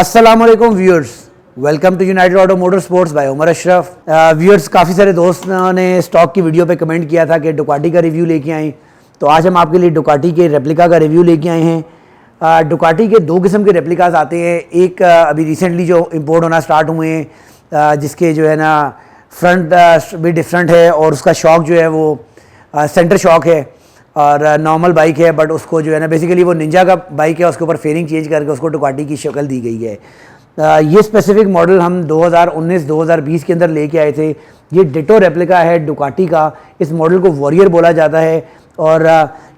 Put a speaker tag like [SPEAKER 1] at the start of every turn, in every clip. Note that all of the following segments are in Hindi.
[SPEAKER 1] अस्सलामुअलैकुम viewers, welcome to United Auto Motor Sports by Umar Ashraf. Viewers, काफ़ी सारे दोस्तों ने स्टॉक की वीडियो पे कमेंट किया था कि डुकाटी का रिव्यू लेके आएँ, तो आज हम आपके लिए डुकाटी के रेप्लिका का रिव्यू लेके आए हैं। डुकाटी के दो किस्म के रेप्लिकाज आते हैं। एक अभी रिसेंटली जो इंपोर्ट होना स्टार्ट हुए हैं, जिसके जो है ना फ्रंट भी डिफरेंट है और उसका शॉक जो है वो सेंटर शॉक है और नॉर्मल बाइक है, बट उसको जो है ना बेसिकली वो निंजा का बाइक है, उसके ऊपर फेयरिंग चेंज करके उसको डुकाटी की शक्ल दी गई है। ये स्पेसिफिक मॉडल हम 2019-2020 के अंदर लेके आए थे। ये डिटो रेप्लिका है डुकाटी का। इस मॉडल को वॉरियर बोला जाता है और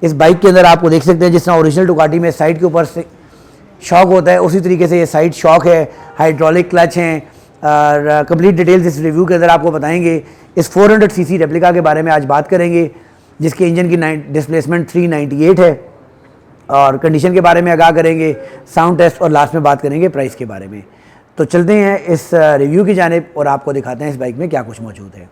[SPEAKER 1] इस बाइक के अंदर आपको देख सकते हैं जिस तरह ओरिजिनल डुकाटी में साइड के ऊपर से शॉक होता है, उसी तरीके से ये साइड शॉक है, हाइड्रोलिक क्लच हैं और कंप्लीट डिटेल्स इस रिव्यू के अंदर आपको बताएंगे। इस 400 सीसी रेप्लिका के बारे में आज बात करेंगे, जिसके इंजन की डिस्प्लेसमेंट 398 है और कंडीशन के बारे में आगाह करेंगे, साउंड टेस्ट और लास्ट में बात करेंगे प्राइस के बारे में। तो चलते हैं इस रिव्यू की जानिब और आपको दिखाते हैं इस बाइक में क्या कुछ मौजूद है।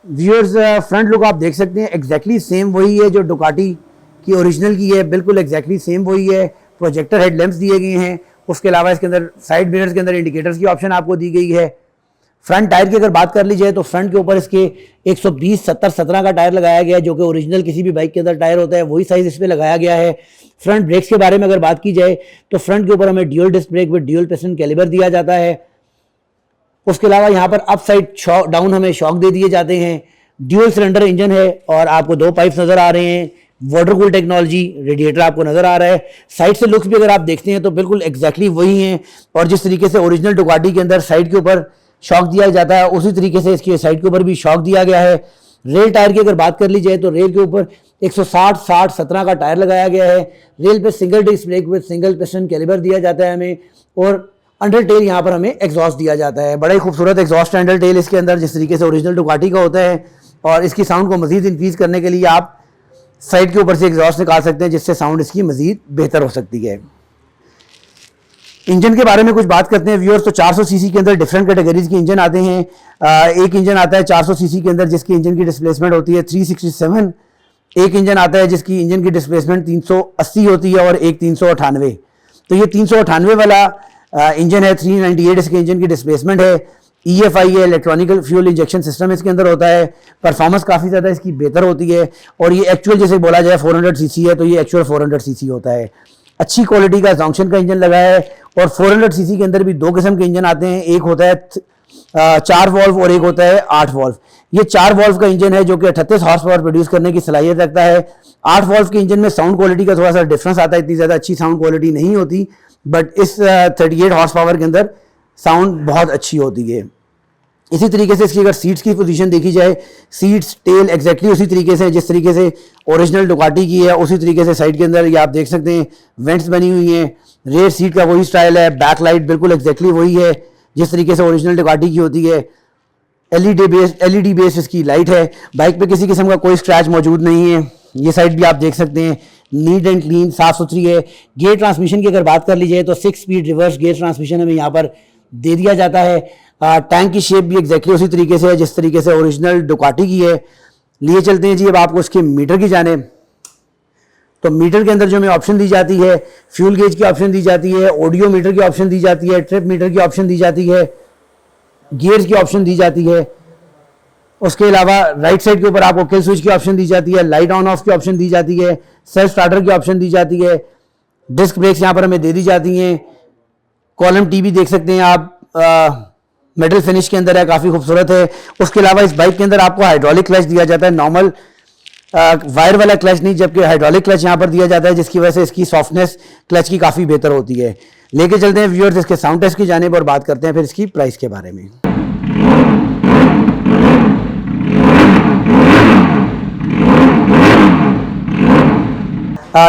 [SPEAKER 1] व्यूअर्स, फ्रंट लुक आप देख सकते हैं, एग्जैक्टली सेम वही है जो डुकाटी की ओरिजिनल की है, बिल्कुल एग्जैक्टली सेम वही है। प्रोजेक्टर हेड लैंप्स दिए गए हैं, उसके अलावा इसके अंदर साइड मिरर्स के अंदर इंडिकेटर्स की ऑप्शन आपको दी गई है। फ्रंट टायर की अगर बात कर ली जाए तो फ्रंट के ऊपर इसके 120-70-17 का टायर लगाया गया है, जो कि ओरिजिनल किसी भी बाइक के अंदर टायर होता है वही साइज इस पर लगाया गया है। फ्रंट ब्रेक्स के बारे में अगर बात की जाए तो फ्रंट के ऊपर हमें dual disc brake with dual piston caliber दिया जाता है। उसके अलावा यहाँ पर अप साइड डाउन हमें शॉक दे दिए जाते हैं। ड्यूल सिलेंडर इंजन है और आपको दो पाइप्स नजर आ रहे हैं, वाटर कूल टेक्नोलॉजी, रेडिएटर आपको नजर आ रहा है। साइड से लुक्स भी अगर आप देखते हैं तो बिल्कुल एग्जैक्टली वही हैं और जिस तरीके से ओरिजिनल डुकाटी के अंदर साइड के ऊपर शॉक दिया जाता है उसी तरीके से इसके साइड के ऊपर भी शॉक दिया गया है। रेल टायर की अगर बात कर ली जाए तो रेल के ऊपर 160-60-17 का टायर लगाया गया है। रेल पे single disc brake with single piston caliber दिया जाता है हमें और अंडर टेल यहाँ पर हमें एग्जॉस्ट दिया जाता है। बड़ा ही खूबसूरत एग्जॉस्ट अंडर टेल इसके अंदर जिस तरीके से ओरिजिनल डुकाटी का होता है और इसकी साउंड को मजीद इंक्रीज करने के लिए आप साइड के ऊपर से एग्जॉस्ट निकाल सकते हैं, जिससे साउंड इसकी मजीद बेहतर हो सकती है। इंजन के बारे में कुछ बात करते हैं व्यूअर्स, तो 400 सीसी के अंदर डिफरेंट कैटेगरीज के इंजन आते हैं। एक इंजन आता है 400 सीसी के अंदर जिसकी इंजन की डिस्प्लेसमेंट होती है 367। एक इंजन आता है जिसकी इंजन की डिस्प्लेसमेंट 380 होती है और एक 398। तो ये 398 वाला इंजन है, 398 इसके इंजन की डिस्प्लेसमेंट है। EFI है, इलेक्ट्रॉनिकल फ्यूल इंजेक्शन सिस्टम इसके अंदर होता है। परफॉर्मेंस काफ़ी ज़्यादा इसकी बेहतर होती है और ये एक्चुअल जैसे बोला जाए 400 सीसी है तो ये एक्चुअल 400 सीसी होता है। अच्छी क्वालिटी का जॉन्क्शन का इंजन लगा है और 400 सीसी के अंदर भी दो किस्म के इंजन आते हैं, एक होता है 4 वॉल्व और एक होता है 8 वॉल्व। ये 4 वॉल्व का इंजन है जो कि 38 हॉर्स पावर प्रोड्यूस करने की सलाहियत रखता है। 8 वॉल्व के इंजन में साउंड क्वालिटी का थोड़ा सा डिफरेंस आता है, इतनी ज़्यादा अच्छी साउंड क्वालिटी नहीं होती, बट इस 38 हॉर्स पावर के अंदर साउंड बहुत अच्छी होती है। इसी तरीके से इसकी अगर सीट्स की पोजीशन देखी जाए, सीट्स टेल एग्जैक्टली उसी तरीके से जिस तरीके से ओरिजिनल डुकाटी की है उसी तरीके से साइड के अंदर ये आप देख सकते हैं वेंट्स बनी हुई हैं। रेयर सीट का वही स्टाइल है, बैक लाइट बिल्कुल एग्जैक्टली वही है जिस तरीके से ओरिजिनल डुकाटी की होती है। एलईडी बेस इसकी लाइट है। बाइक पे किसी किस्म का कोई स्क्रैच मौजूद नहीं है। ये साइड भी आप देख सकते हैं, नीट एंड क्लीन, साफ सुथरी है। गियर ट्रांसमिशन की अगर बात कर ली जाए तो 6 स्पीड रिवर्स गियर ट्रांसमिशन हमें यहाँ पर दे दिया जाता है। टैंक की शेप भी एग्जैक्टली उसी तरीके से है जिस तरीके से ओरिजिनल डुकाटी की है। लिए चलते हैं जी अब आपको उसके मीटर की जानिब। तो मीटर के अंदर जो हमें ऑप्शन दी जाती है, फ्यूल गेज की ऑप्शन दी जाती है, ऑडियो मीटर की ऑप्शन दी जाती है, ट्रिप मीटर की ऑप्शन दी जाती है, गियर्स की ऑप्शन दी जाती है। उसके अलावा राइट साइड के ऊपर आपको किल स्विच की ऑप्शन दी जाती है, लाइट ऑन ऑफ की ऑप्शन दी जाती है, सेल्फ स्टार्टर की ऑप्शन दी जाती है, डिस्क ब्रेक्स यहाँ पर हमें दे दी जाती हैं। कॉलम टीवी देख सकते हैं आप, मेटल फिनिश के अंदर है, काफ़ी खूबसूरत है। उसके अलावा इस बाइक के अंदर आपको हाइड्रोलिक क्लच दिया जाता है, नॉर्मल वायर वाला क्लच नहीं, जबकि हाइड्रोलिक क्लच यहाँ पर दिया जाता है, जिसकी वजह से इसकी सॉफ्टनेस क्लच की काफ़ी बेहतर होती है। लेके चलते हैं व्यूअर्स इसके साउंड टेस्ट की जानिब और बात करते हैं फिर इसकी प्राइस के बारे में।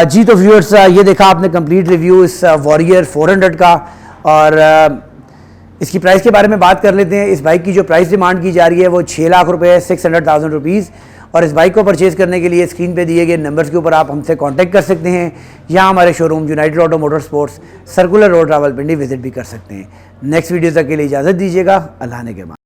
[SPEAKER 1] जी तो व्यूअर्स ये देखा आपने कंप्लीट रिव्यू इस वॉरियर 400 का, और इसकी प्राइस के बारे में बात कर लेते हैं। इस बाइक की जो प्राइस डिमांड की जा रही है वो 6 लाख रुपए, 600,000 रुपीज़। और इस बाइक को परचेज़ करने के लिए स्क्रीन पे दिए गए नंबर्स के ऊपर आप हमसे कांटेक्ट कर सकते हैं, या हमारे showroom United Auto Motor sports circular road Rawalpindi visit भी कर सकते हैं। नेक्स्ट वीडियो तक के लिए इजाज़त दीजिएगा। अल्लाह ने के बाद।